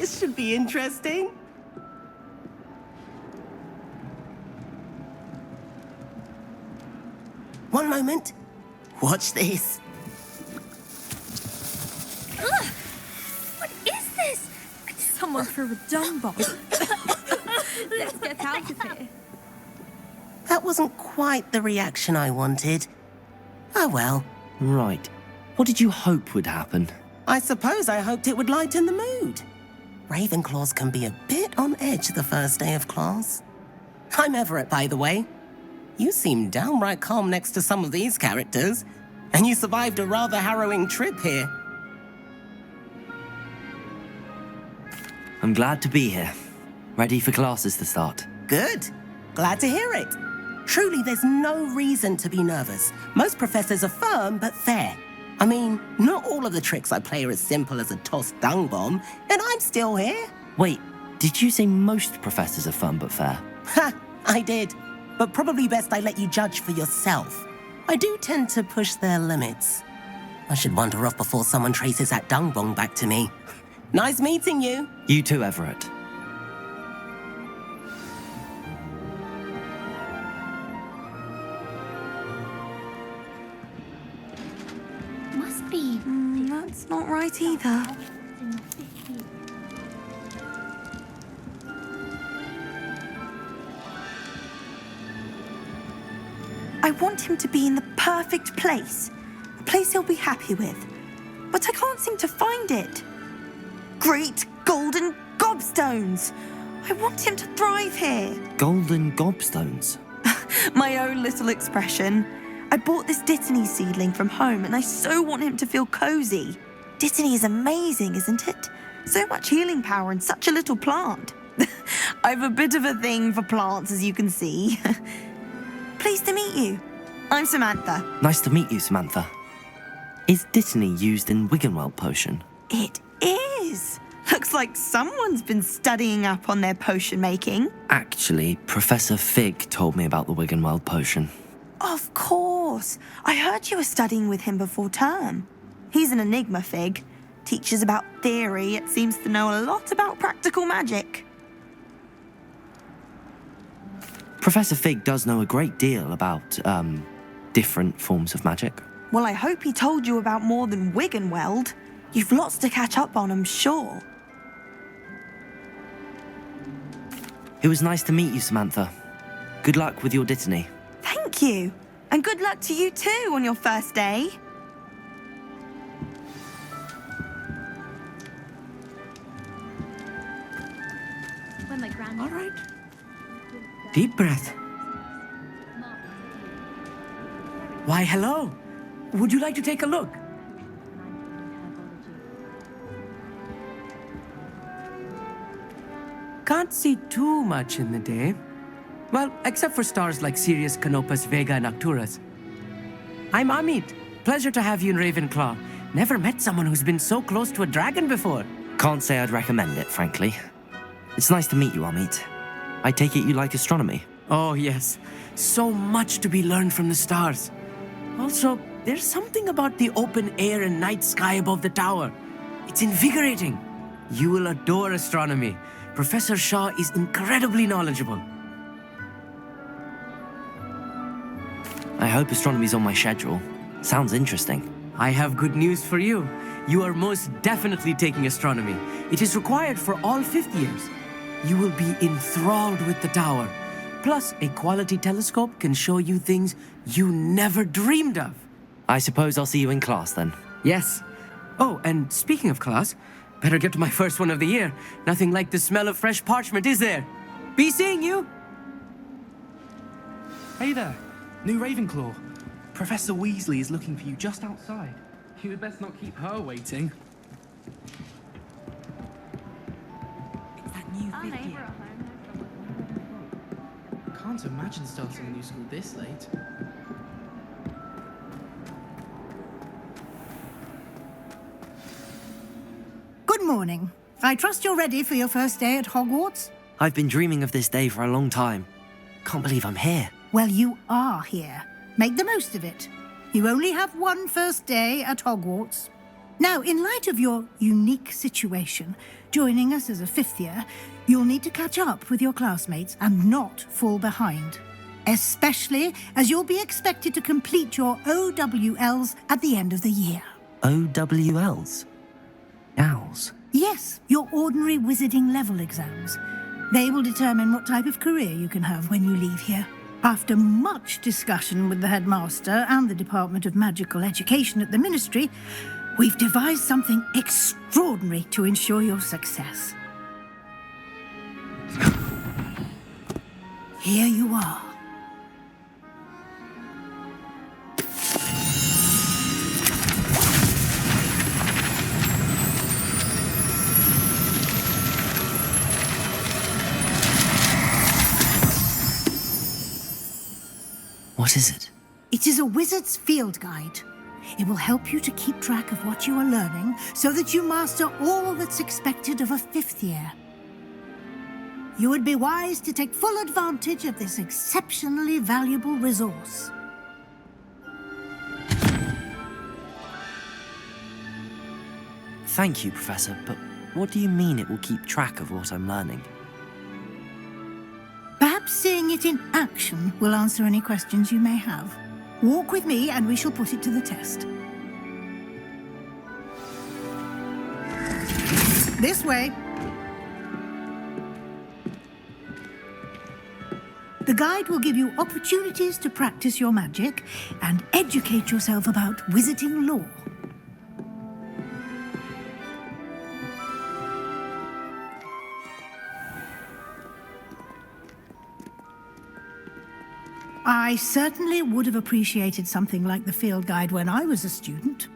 This should be interesting. One moment. Watch this. Ugh! What is this? Someone threw a dung bomb. Let's get out of here. That wasn't quite the reaction I wanted. Oh well. Right. What did you hope would happen? I suppose I hoped it would lighten the mood. Ravenclaws can be a bit on edge the first day of class. I'm Everett, by the way. You seem downright calm next to some of these characters, and you survived a rather harrowing trip here. I'm glad to be here. Ready for classes to start. Good. Glad to hear it. Truly, there's no reason to be nervous. Most professors are firm but fair. I mean, not all of the tricks I play are as simple as a tossed dung bomb, and I'm still here. Wait, did you say most professors are fun but fair? Ha! I did. But probably best I let you judge for yourself. I do tend to push their limits. I should wander off before someone traces that dung bomb back to me. Nice meeting you. You too, Everett. Must be. That's not right either. I want him to be in the perfect place. A place he'll be happy with. But I can't seem to find it. Great golden gobstones! I want him to thrive here. Golden gobstones? My own little expression. I bought this Dittany seedling from home and I so want him to feel cozy. Dittany is amazing, isn't it? So much healing power in such a little plant. I've a bit of a thing for plants, as you can see. Pleased to meet you. I'm Samantha. Nice to meet you, Samantha. Is Dittany used in Wiggenweld potion? It is. Looks like someone's been studying up on their potion making. Actually, Professor Fig told me about the Wiggenweld potion. Of course. I heard you were studying with him before term. He's an enigma, Fig. Teaches about theory, yet seems to know a lot about practical magic. Professor Fig does know a great deal about, different forms of magic. Well, I hope he told you about more than Wiggenweld. You've lots to catch up on, I'm sure. It was nice to meet you, Samantha. Good luck with your Dittany. Thank you. And good luck to you too on your first day. When my grand. All right. Deep breath. Why, hello. Would you like to take a look? Can't see too much in the day. Well, except for stars like Sirius, Canopus, Vega, and Arcturus. I'm Amit. Pleasure to have you in Ravenclaw. Never met someone who's been so close to a dragon before. Can't say I'd recommend it, frankly. It's nice to meet you, Amit. I take it you like astronomy. Oh, yes. So much to be learned from the stars. Also, there's something about the open air and night sky above the tower. It's invigorating. You will adore astronomy. Professor Shaw is incredibly knowledgeable. I hope astronomy's on my schedule. Sounds interesting. I have good news for you. You are most definitely taking astronomy. It is required for all fifth years. You will be enthralled with the tower. Plus, a quality telescope can show you things you never dreamed of. I suppose I'll see you in class then. Yes. Oh, and speaking of class, better get to my first one of the year. Nothing like the smell of fresh parchment, is there? Be seeing you. Hey there, new Ravenclaw. Professor Weasley is looking for you just outside. You had best not keep her waiting. It's that new video. Can't imagine starting a new school this late. Good morning. I trust you're ready for your first day at Hogwarts? I've been dreaming of this day for a long time. Can't believe I'm here. Well, you are here. Make the most of it. You only have one first day at Hogwarts. Now, in light of your unique situation, joining us as a fifth year, you'll need to catch up with your classmates and not fall behind. Especially as you'll be expected to complete your OWLs at the end of the year. OWLs? Owls? Yes, your ordinary wizarding level exams. They will determine what type of career you can have when you leave here. After much discussion with the headmaster and the Department of Magical Education at the Ministry, we've devised something extraordinary to ensure your success. Here you are. What is it? It is a wizard's field guide. It will help you to keep track of what you are learning so that you master all that's expected of a fifth year. You would be wise to take full advantage of this exceptionally valuable resource. Thank you, Professor, but what do you mean it will keep track of what I'm learning? Perhaps seeing it in action will answer any questions you may have. Walk with me and we shall put it to the test. This way. The guide will give you opportunities to practice your magic and educate yourself about wizarding lore. I certainly would have appreciated something like the field guide when I was a student.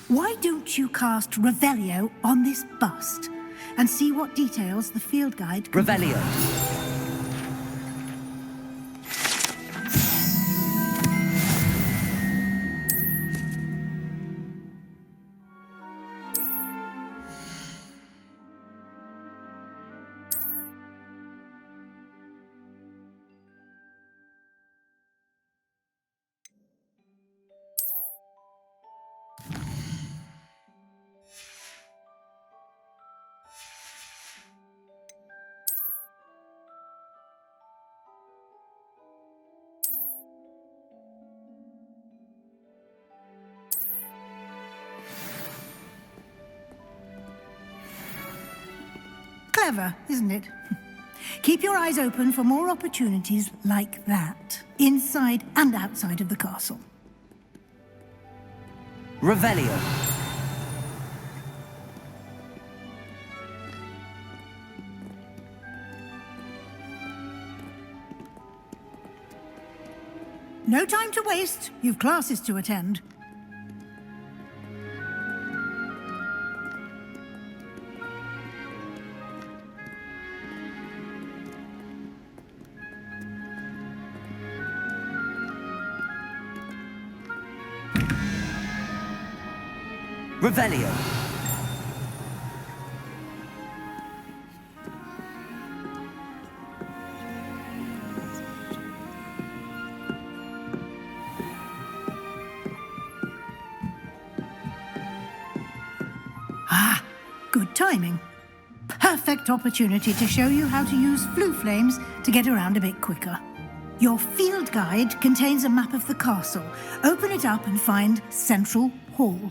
Why don't you cast Revelio on this bust and see what details the field guide can Revelio. provide? Clever, isn't it? Keep your eyes open for more opportunities like that, inside and outside of the castle. Revelio. No time to waste. You've classes to attend. Revelio. Ah, good timing. Perfect opportunity to show you how to use flue flames to get around a bit quicker. Your field guide contains a map of the castle. Open it up and find Central Hall.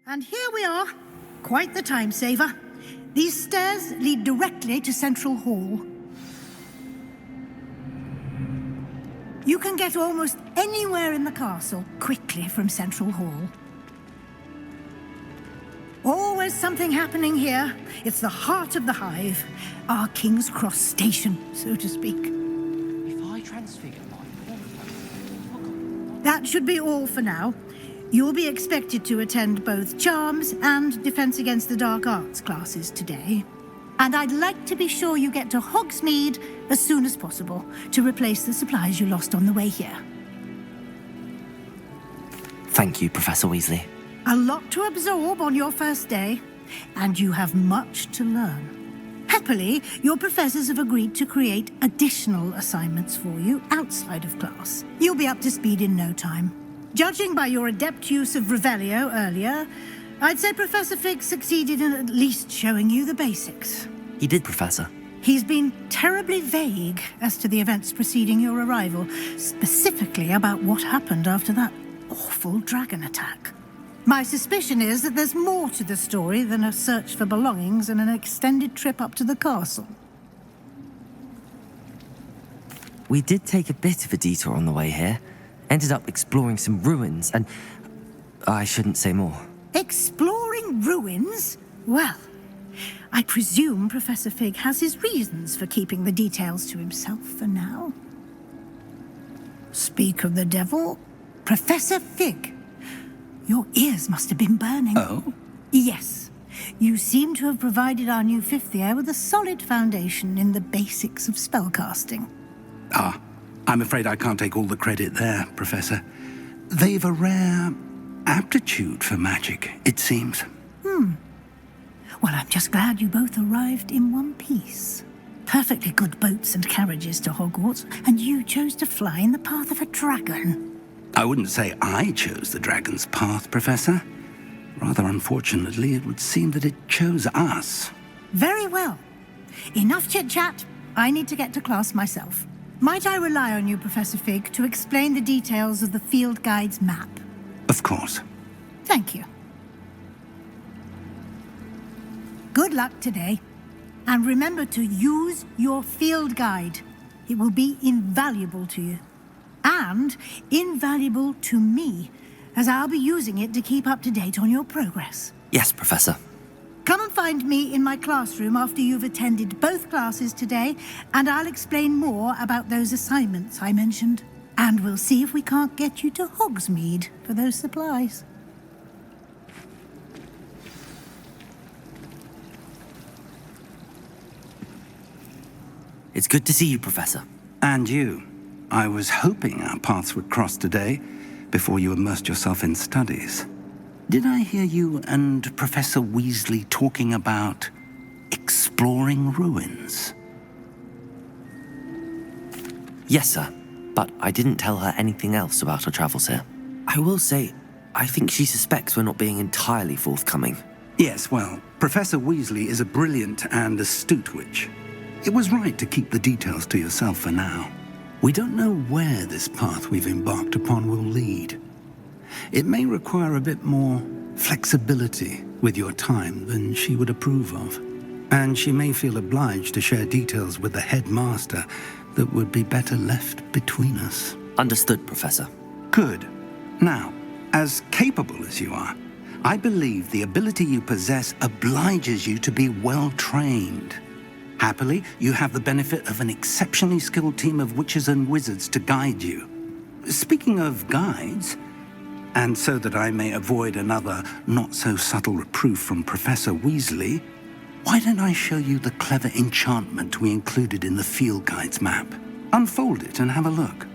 And here we are. Quite the time saver. These stairs lead directly to Central Hall. You can get almost anywhere in the castle quickly from Central Hall. Always something happening here. It's the heart of the hive. Our King's Cross station, so to speak. If I transfigure That should be all for now. You'll be expected to attend both Charms and Defense Against the Dark Arts classes today. And I'd like to be sure you get to Hogsmeade as soon as possible to replace the supplies you lost on the way here. Thank you, Professor Weasley. A lot to absorb on your first day, and you have much to learn. Happily, your professors have agreed to create additional assignments for you outside of class. You'll be up to speed in no time. Judging by your adept use of Revelio earlier, I'd say Professor Fig succeeded in at least showing you the basics. He did, Professor. He's been terribly vague as to the events preceding your arrival, specifically about what happened after that awful dragon attack. My suspicion is that there's more to the story than a search for belongings and an extended trip up to the castle. We did take a bit of a detour on the way here. Ended up exploring some ruins, and I shouldn't say more. Exploring ruins? Well, I presume Professor Fig has his reasons for keeping the details to himself for now. Speak of the devil, Professor Fig. Your ears must have been burning. Oh? Yes. You seem to have provided our new fifth year with a solid foundation in the basics of spellcasting. Ah, I'm afraid I can't take all the credit there, Professor. They've a rare aptitude for magic, it seems. Well, I'm just glad you both arrived in one piece. Perfectly good boats and carriages to Hogwarts, and you chose to fly in the path of a dragon. I wouldn't say I chose the dragon's path, Professor. Rather unfortunately, it would seem that it chose us. Very well. Enough chit-chat. I need to get to class myself. Might I rely on you, Professor Fig, to explain the details of the field guide's map? Of course. Thank you. Good luck today. And remember to use your field guide. It will be invaluable to you. And invaluable to me, as I'll be using it to keep up to date on your progress. Yes, Professor. Come and find me in my classroom after you've attended both classes today, and I'll explain more about those assignments I mentioned. And we'll see if we can't get you to Hogsmeade for those supplies. It's good to see you, Professor. And you. I was hoping our paths would cross today, before you immersed yourself in studies. Did I hear you and Professor Weasley talking about exploring ruins? Yes, sir. But I didn't tell her anything else about our travels here. I will say, I think she suspects we're not being entirely forthcoming. Yes, well, Professor Weasley is a brilliant and astute witch. It was right to keep the details to yourself for now. We don't know where this path we've embarked upon will lead. It may require a bit more flexibility with your time than she would approve of. And she may feel obliged to share details with the headmaster that would be better left between us. Understood, Professor. Good. Now, as capable as you are, I believe the ability you possess obliges you to be well-trained. Happily, you have the benefit of an exceptionally skilled team of witches and wizards to guide you. Speaking of guides, and so that I may avoid another not-so-subtle reproof from Professor Weasley, why don't I show you the clever enchantment we included in the field guide's map? Unfold it and have a look.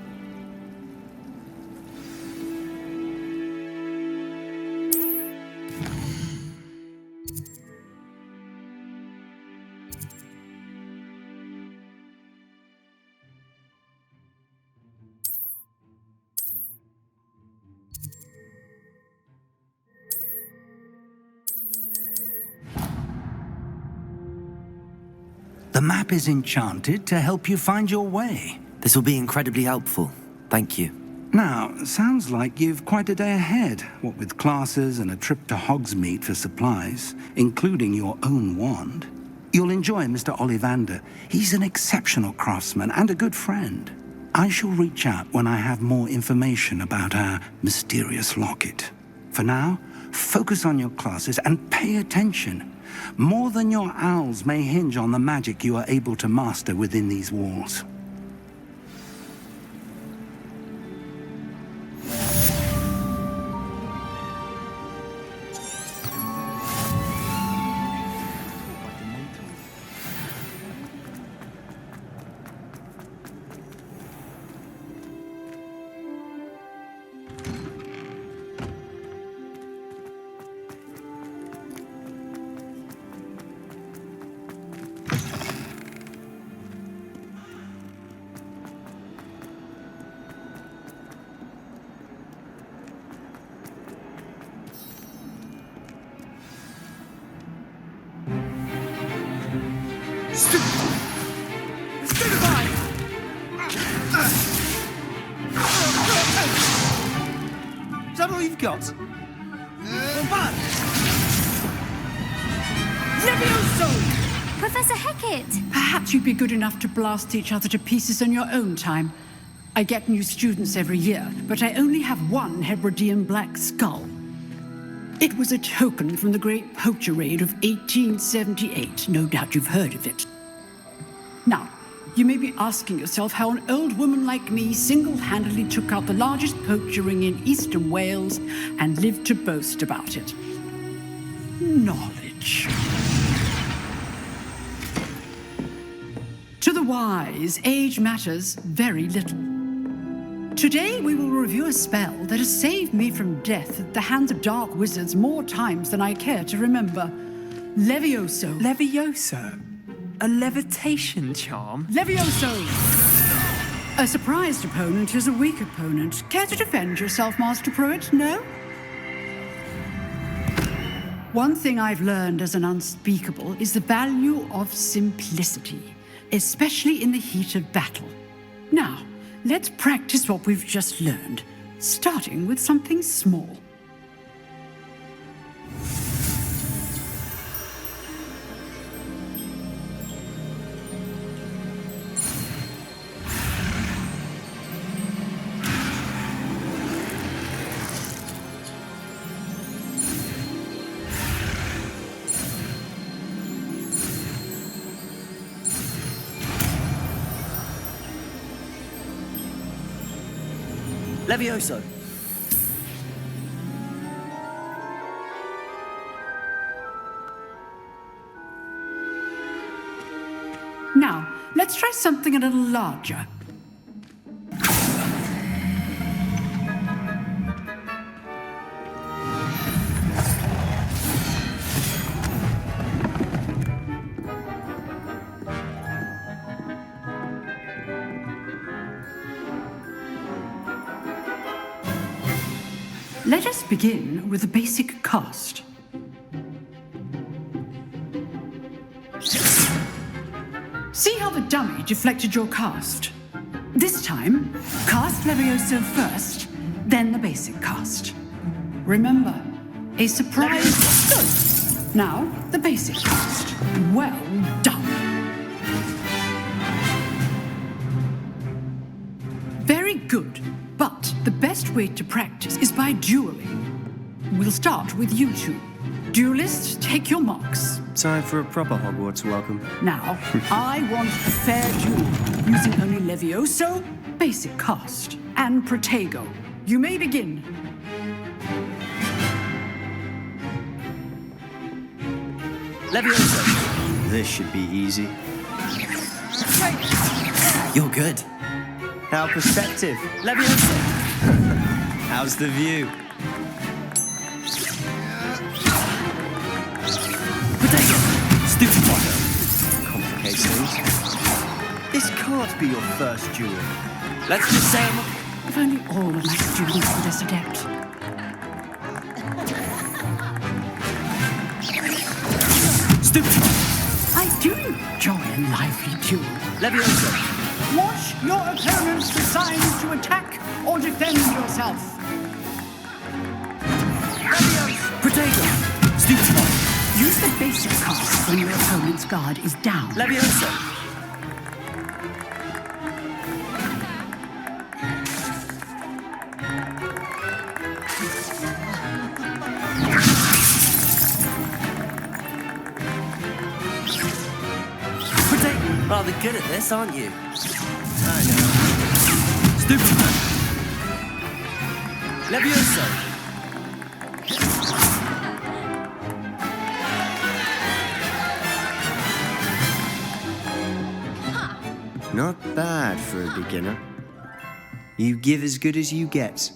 The map is enchanted to help you find your way. This will be incredibly helpful. Thank you. Now, sounds like you've quite a day ahead, what with classes and a trip to Hogsmeade for supplies, including your own wand. You'll enjoy Mr. Ollivander. He's an exceptional craftsman and a good friend. I shall reach out when I have more information about our mysterious locket. For now, focus on your classes and pay attention. More than your owls may hinge on the magic you are able to master within these walls. Is that all you've got? Levioso! Professor Hecat! Perhaps you'd be good enough to blast each other to pieces in your own time. I get new students every year, but I only have one Hebridean black skull. It was a token from the Great Poacher Raid of 1878. No doubt you've heard of it. Now, you may be asking yourself how an old woman like me single-handedly took out the largest poacher ring in eastern Wales and lived to boast about it. Knowledge. To the wise, age matters very little. Today we will review a spell that has saved me from death at the hands of dark wizards more times than I care to remember. Levioso. Levioso? A levitation charm? Levioso! A surprised opponent is a weak opponent. Care to defend yourself, Master Pruitt? No? One thing I've learned as an unspeakable is the value of simplicity, especially in the heat of battle. Now, let's practice what we've just learned, starting with something small. Levioso. Now, let's try something a little larger. Let us begin with a basic cast. See how the dummy deflected your cast? This time, cast Levioso first, then the basic cast. Remember, a surprise. Good. Now, the basic cast. Well done. Very good. But the best way to practice is by dueling. We'll start with you two. Duelists, take your marks. Time for a proper Hogwarts welcome. Now, I want a fair duel, using only Levioso, basic cast, and Protego. You may begin. Levioso. This should be easy. You're good. Our perspective. Levioso. How's the view? Potato. Stupid one. Complicates things. This can't be your first duel. Let's just say I'm... If only all of my students were this adept. Stupid one. I do enjoy a lively duel. Levioso. Watch your opponents decide to attack or defend yourself. Protego! Stupefy! Use the basic cast when your opponent's guard is down. Leviosa! Rather good at this, aren't you? I know. Stupefy! Leviosa! Not bad for a beginner. You give as good as you get.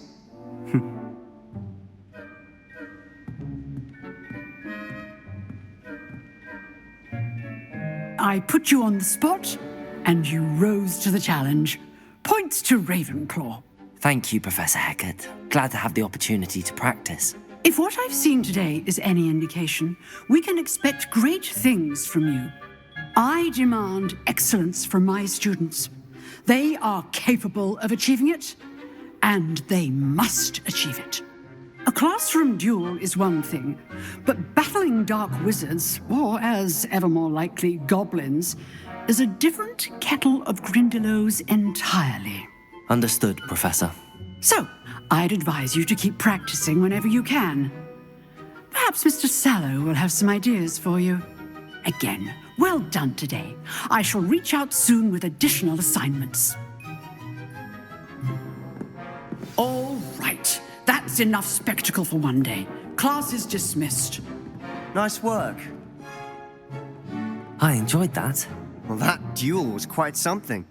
I put you on the spot, and you rose to the challenge. Points to Ravenclaw. Thank you, Professor Hecat. Glad to have the opportunity to practice. If what I've seen today is any indication, we can expect great things from you. I demand excellence from my students. They are capable of achieving it, and they must achieve it. A classroom duel is one thing, but battling dark wizards, or as ever more likely, goblins, is a different kettle of Grindylows entirely. Understood, Professor. So, I'd advise you to keep practicing whenever you can. Perhaps Mr. Sallow will have some ideas for you. Again, well done today. I shall reach out soon with additional assignments. All right. That's enough spectacle for one day. Class is dismissed. Nice work. I enjoyed that. Well, that duel was quite something.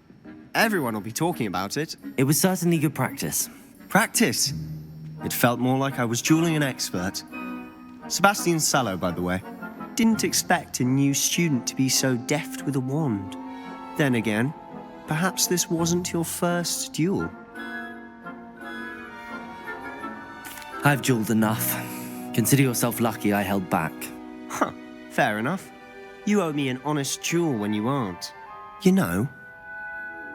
Everyone will be talking about it. It was certainly good practice. Practice? It felt more like I was dueling an expert. Sebastian Sallow, by the way. Didn't expect a new student to be so deft with a wand. Then again, perhaps this wasn't your first duel. I've dueled enough. Consider yourself lucky I held back. Huh, fair enough. You owe me an honest duel when you aren't. You know,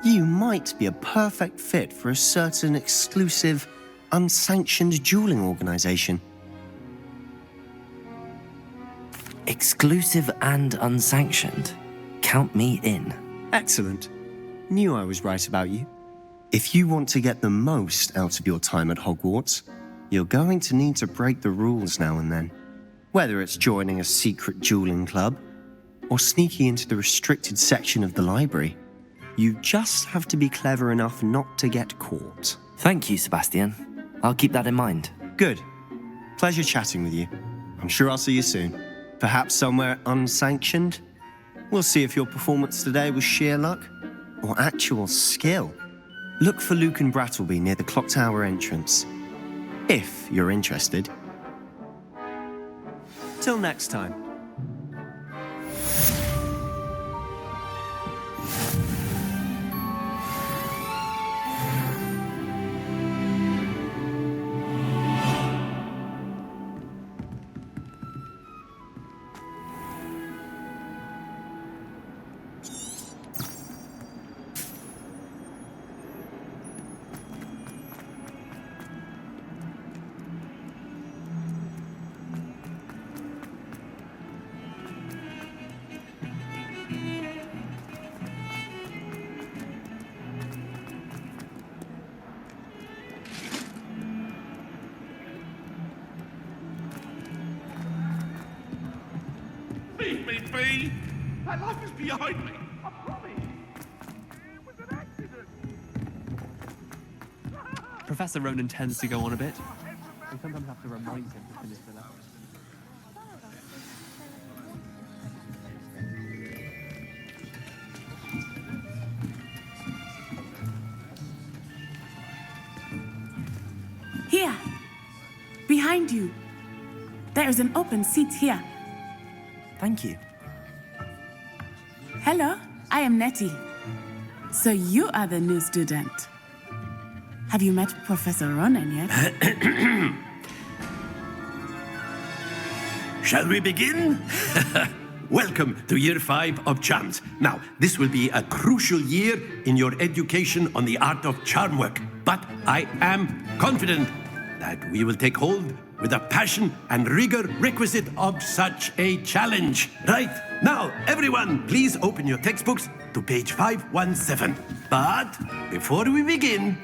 you might be a perfect fit for a certain exclusive, unsanctioned dueling organization. Exclusive and unsanctioned. Count me in. Excellent. Knew I was right about you. If you want to get the most out of your time at Hogwarts, you're going to need to break the rules now and then. Whether it's joining a secret dueling club or sneaking into the restricted section of the library, you just have to be clever enough not to get caught. Thank you, Sebastian. I'll keep that in mind. Good. Pleasure chatting with you. I'm sure I'll see you soon. Perhaps somewhere unsanctioned? We'll see if your performance today was sheer luck or actual skill. Look for Luke and Brattleby near the clock tower entrance, if you're interested. Till next time. Leave me be! My life is behind me! I promise! It was an accident! Professor Ronan tends to go on a bit. We sometimes have to remind him to finish the lesson. Here, behind you. There is an open seat here. Thank you. Hello, I am Nettie. So you are the new student. Have you met Professor Ronan yet? Shall we begin? welcome to year 5 of charms. Now, this will be a crucial year in your education on the art of charm work, but I am confident that we will take hold with the passion and rigor requisite of such a challenge. Right, now, everyone, please open your textbooks to page 517. But before we begin,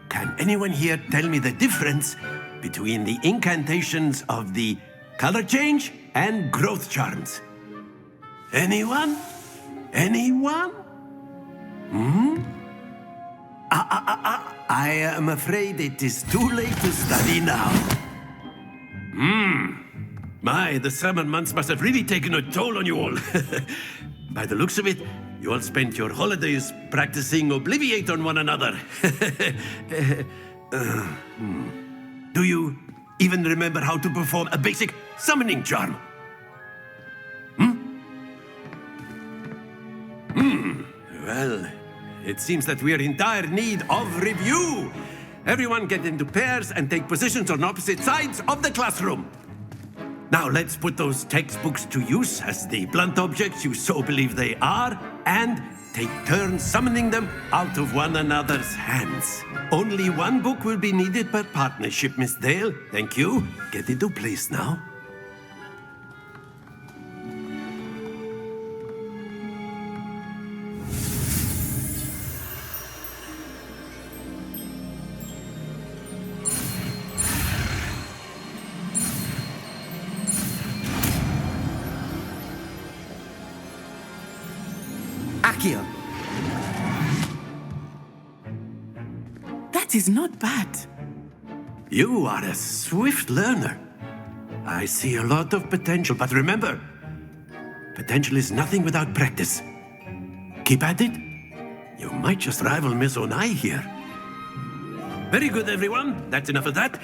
can anyone here tell me the difference between the incantations of the color change and growth charms? Anyone? Anyone? I am afraid it is too late to study now. My, the summer months must have really taken a toll on you all. By the looks of it, you all spent your holidays practicing Obliviate on one another. Do you even remember how to perform a basic summoning charm? Well, it seems that we are in dire need of review. Everyone get into pairs and take positions on opposite sides of the classroom. Now let's put those textbooks to use as the blunt objects you so believe they are, and take turns summoning them out of one another's hands. Only one book will be needed per partnership, Miss Dale. Thank you. Get into place now. Akio. That is not bad. You are a swift learner. I see a lot of potential, but remember, potential is nothing without practice. Keep at it. You might just rival Miss Onai here. Very good, everyone. That's enough of that.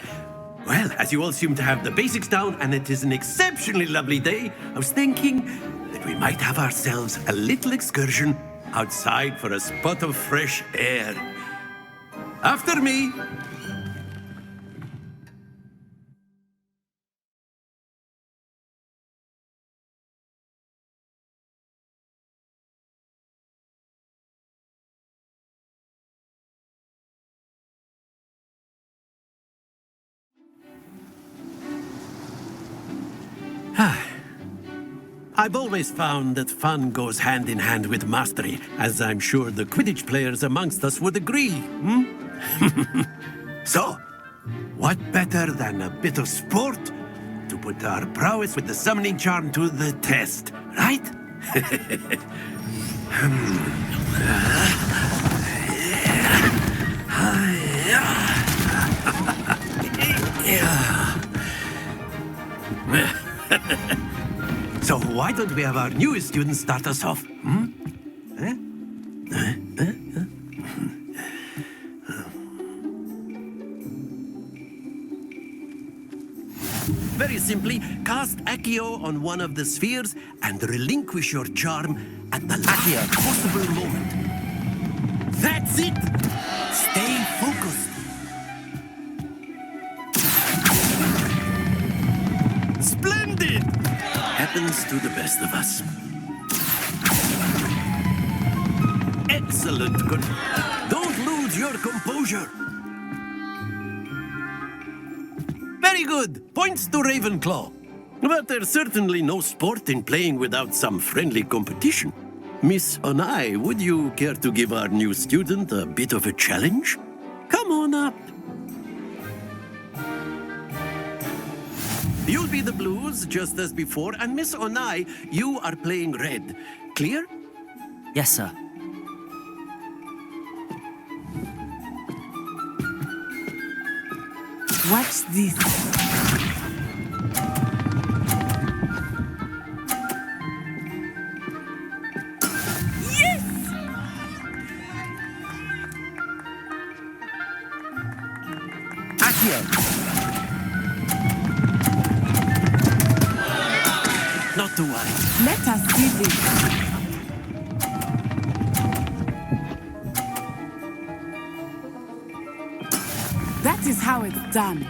Well, as you all seem to have the basics down, and it is an exceptionally lovely day, I was thinking that we might have ourselves a little excursion outside for a spot of fresh air. After me. I've always found that fun goes hand in hand with mastery, as I'm sure the Quidditch players amongst us would agree. So, what better than a bit of sport to put our prowess with the summoning charm to the test, right? So why don't we have our newest student start us off? Very simply, cast Accio on one of the spheres and relinquish your charm at the last possible moment. That's it! Stay focused. Splendid! Happens to the best of us. Excellent. Good. Don't lose your composure. Very good. Points to Ravenclaw. But there's certainly no sport in playing without some friendly competition. Miss Onai, would you care to give our new student a bit of a challenge? Come on up. You'll be the blues, just as before, and Miss Onai, you are playing red. Clear? Yes, sir. What's this? Yes! Akio. Not to worry. Let us see this. That is how it's done.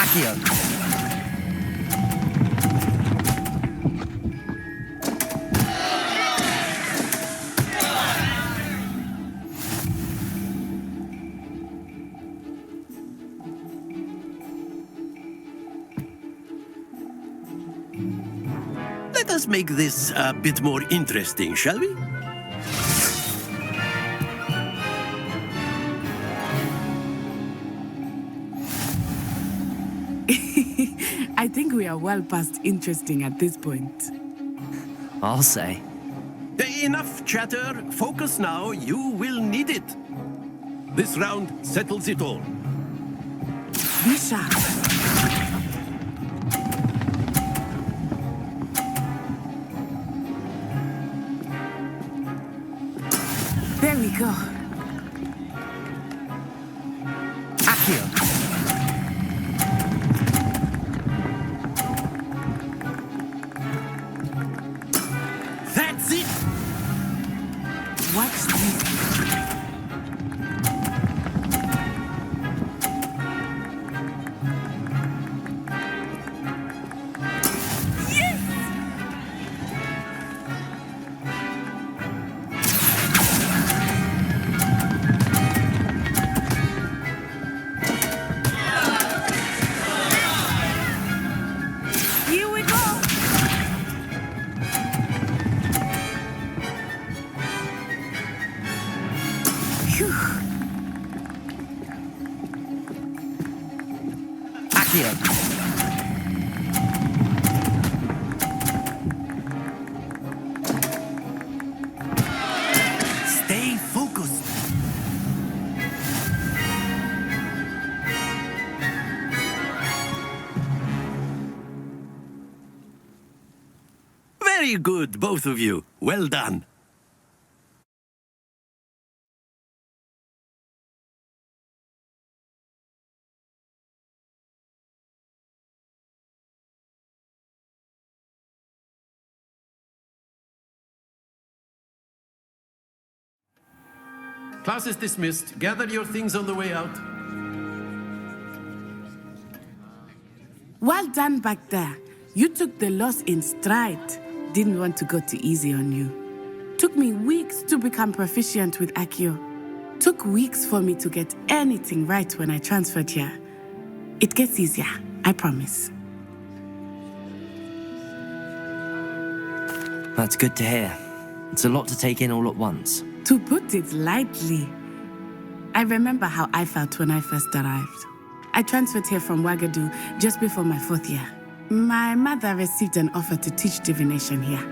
Accio. Let us make this a bit more interesting, shall we? I think we are well past interesting at this point. I'll say. Enough chatter. Focus now. You will need it. This round settles it all. Be sharp. There we go. Accio. That's it. Watch this. Here we go. Phew. Accio. Stay focused. Very good, both of you. Well done. Class is dismissed. Gather your things on the way out. Well done back there. You took the loss in stride. Didn't want to go too easy on you. Took me weeks to become proficient with Accio. Took weeks for me to get anything right when I transferred here. It gets easier, I promise. That's good to hear. It's a lot to take in all at once. To put it lightly, I remember how I felt when I first arrived. I transferred here from Ouagadougou just before my 4th year. My mother received an offer to teach divination here.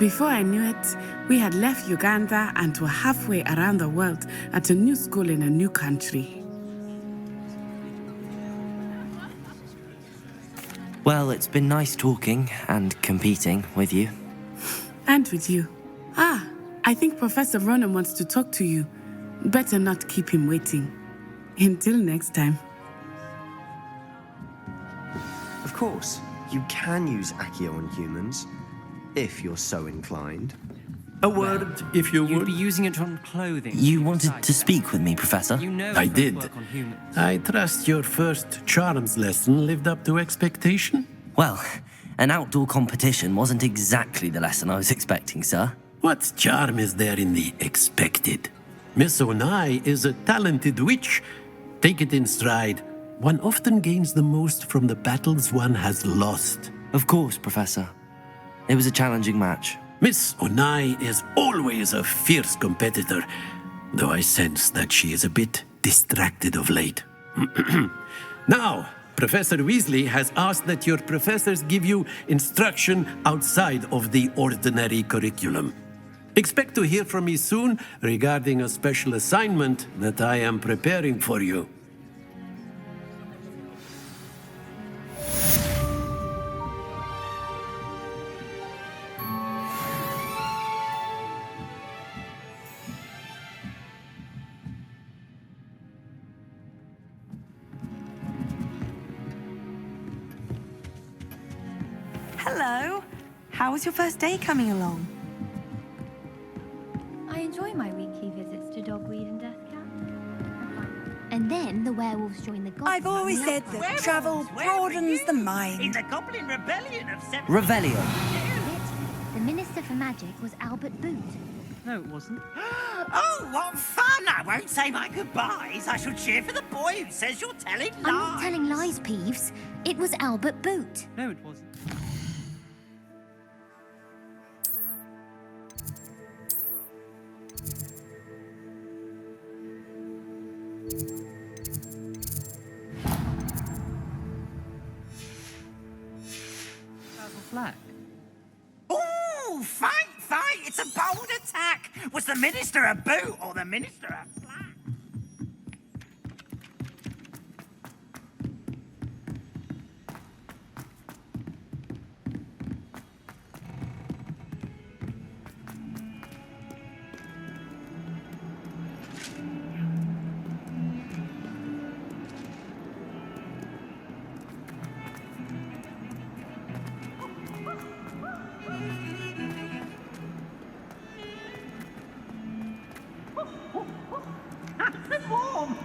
Before I knew it, we had left Uganda and were halfway around the world at a new school in a new country. Well, it's been nice talking and competing with you. And with you. Ah, I think Professor Ronan wants to talk to you. Better not keep him waiting. Until next time. Of course, you can use Accio on humans, if you're so inclined. A word, if you You'd would. be using it on clothing. You wanted to speak with me, Professor? You know I it did. won't work on humans. I trust your first charms lesson lived up to expectation? Well, an outdoor competition wasn't exactly the lesson I was expecting, sir. What charm is there in the expected? Miss Onai is a talented witch. Take it in stride. One often gains the most from the battles one has lost. Of course, Professor. It was a challenging match. Miss Onai is always a fierce competitor, though I sense that she is a bit distracted of late. Now, Professor Weasley has asked that your professors give you instruction outside of the ordinary curriculum. Expect to hear from me soon regarding a special assignment that I am preparing for you. Hello. How was your first day coming along? I enjoy my weekly visits to Dogweed and Deathcap. And then the werewolves join the goblins. I've always on the said upper. that travel broadens the mind. In the Goblin Rebellion of 7... Revelio. The Minister for Magic was Albert Boot. No, it wasn't. Oh, what fun! I won't say my goodbyes. I shall cheer for the boy who says you're telling lies. I'm not telling lies, Peeves. It was Albert Boot. No, it wasn't. Flag. Oh, fight! It's a bold attack! Was the Minister a boot or the Minister a flag? Warm.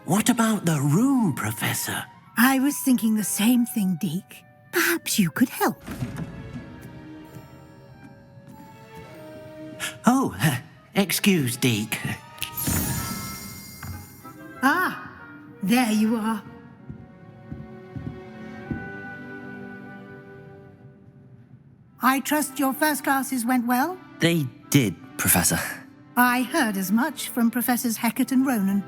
What about the room, Professor? I was thinking the same thing, Deke. Perhaps you could help. Oh, excuse, Deke. Ah, there you are. I trust your first classes went well? They did, Professor. I heard as much from Professors Hecat and Ronan.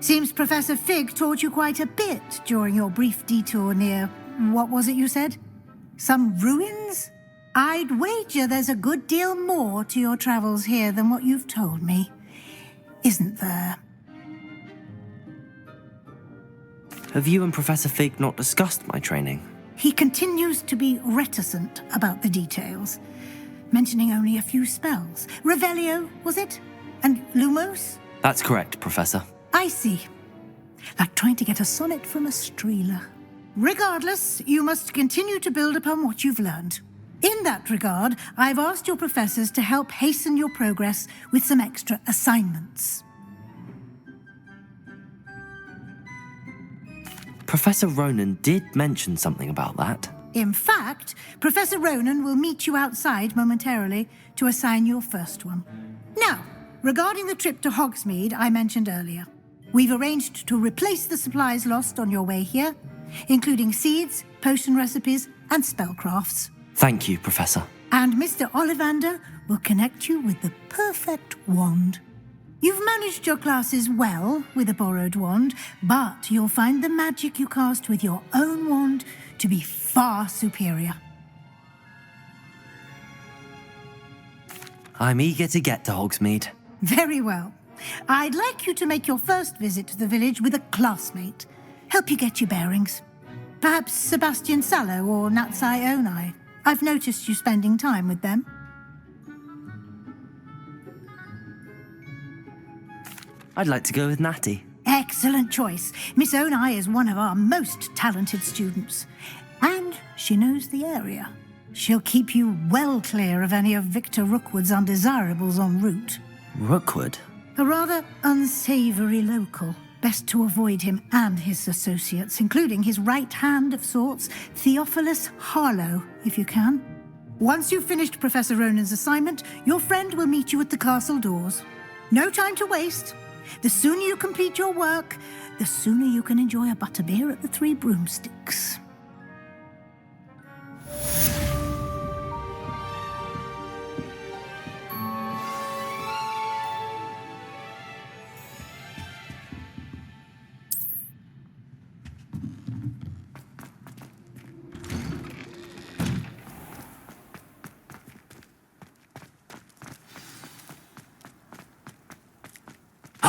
Seems Professor Fig taught you quite a bit during your brief detour near... what was it you said? Some ruins? I'd wager there's a good deal more to your travels here than what you've told me. Isn't there? Have you and Professor Fig not discussed my training? He continues to be reticent about the details, mentioning only a few spells. Revelio, was it? And Lumos? That's correct, Professor. I see. Like trying to get a sonnet from a streeler. Regardless, you must continue to build upon what you've learned. In that regard, I've asked your professors to help hasten your progress with some extra assignments. Professor Ronan did mention something about that. In fact, Professor Ronan will meet you outside momentarily to assign your first one. Now, regarding the trip to Hogsmeade I mentioned earlier, we've arranged to replace the supplies lost on your way here, including seeds, potion recipes, and spellcrafts. Thank you, Professor. And Mr. Ollivander will connect you with the perfect wand. You've managed your classes well with a borrowed wand, but you'll find the magic you cast with your own wand to be far superior. I'm eager to get to Hogsmeade. Very well. I'd like you to make your first visit to the village with a classmate. Help you get your bearings. Perhaps Sebastian Sallow or Natsai Onai. I've noticed you spending time with them. I'd like to go with Natty. Excellent choice. Miss Onai is one of our most talented students. And she knows the area. She'll keep you well clear of any of Victor Rookwood's undesirables en route. Rookwood? A rather unsavory local. Best to avoid him and his associates, including his right hand of sorts, Theophilus Harlow, if you can. Once you've finished Professor Ronan's assignment, your friend will meet you at the castle doors. No time to waste. The sooner you complete your work, the sooner you can enjoy a butterbeer at the Three Broomsticks.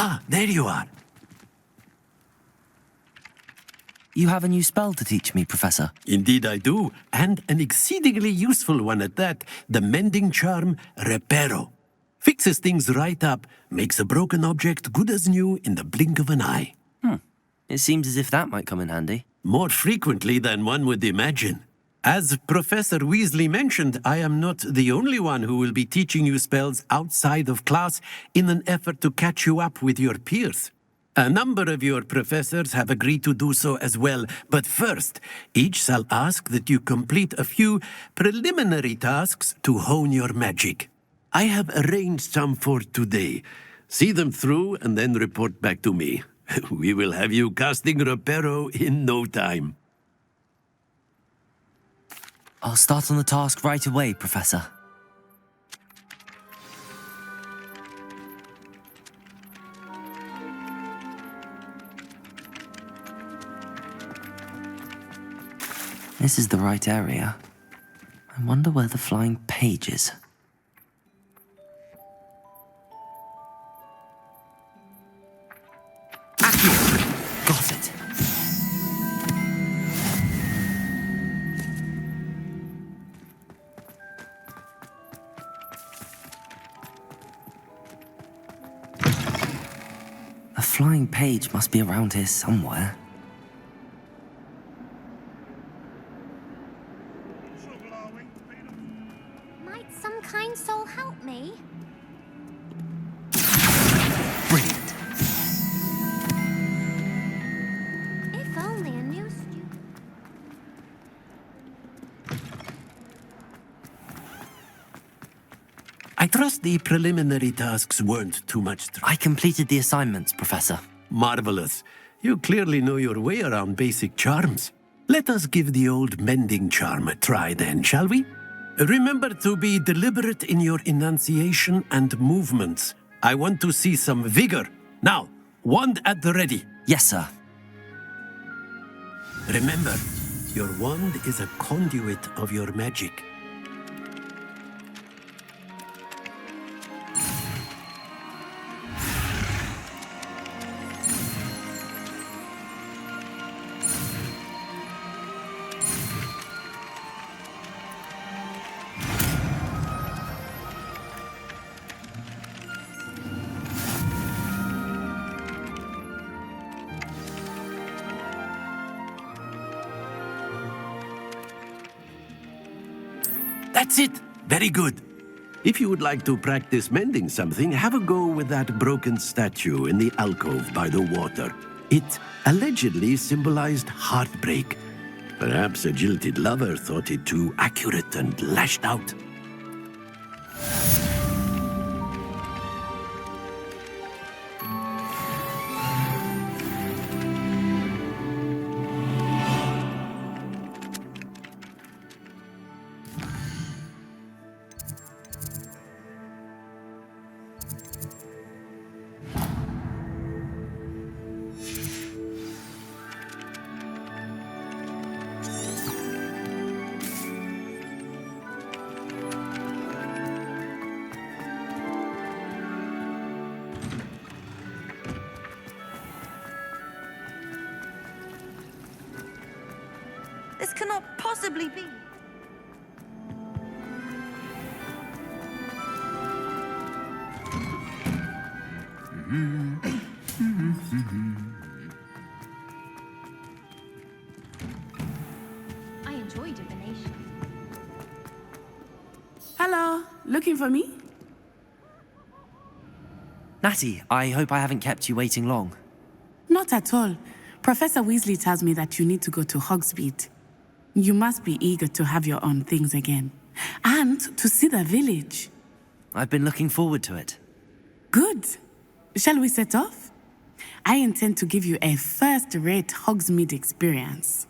Ah, there you are. you have a new spell to teach me, Professor. Indeed I do, and an exceedingly useful one at that. The mending charm, Reparo. Fixes things right up, makes a broken object good as new in the blink of an eye. It seems as if that might come in handy. More frequently than one would imagine. As Professor Weasley mentioned, I am not the only one who will be teaching you spells outside of class in an effort to catch you up with your peers. A number of your professors have agreed to do so as well, but first, each shall ask that you complete a few preliminary tasks to hone your magic. I have arranged some for today. See them through and then report back to me. We will have you casting Reparo in no time. I'll start on the task right away, Professor. This is the right area. I wonder where the flying page is. Got it. A flying page must be around here somewhere. Might some kind soul help me? Brilliant. If only a new student. I trust the preliminary tasks weren't too much trouble. I completed the assignments, Professor. Marvelous. You clearly know your way around basic charms. Let us give the old mending charm a try then, shall we? Remember to be deliberate in your enunciation and movements. I want to see some vigor. Now, wand at the ready. Yes, sir. Remember, your wand is a conduit of your magic. That's it. Very good. If you would like to practice mending something, have a go with that broken statue in the alcove by the water. It allegedly symbolized heartbreak. Perhaps a jilted lover thought it too accurate and lashed out. This cannot possibly be. I enjoy divination. Hello, looking for me? Natty, I hope I haven't kept you waiting long. Not at all. Professor Weasley tells me that you need to go to Hogsmeade. You must be eager to have your own things again. And to see the village. I've been looking forward to it. Good. Shall we set off? I intend to give you a first-rate Hogsmeade experience.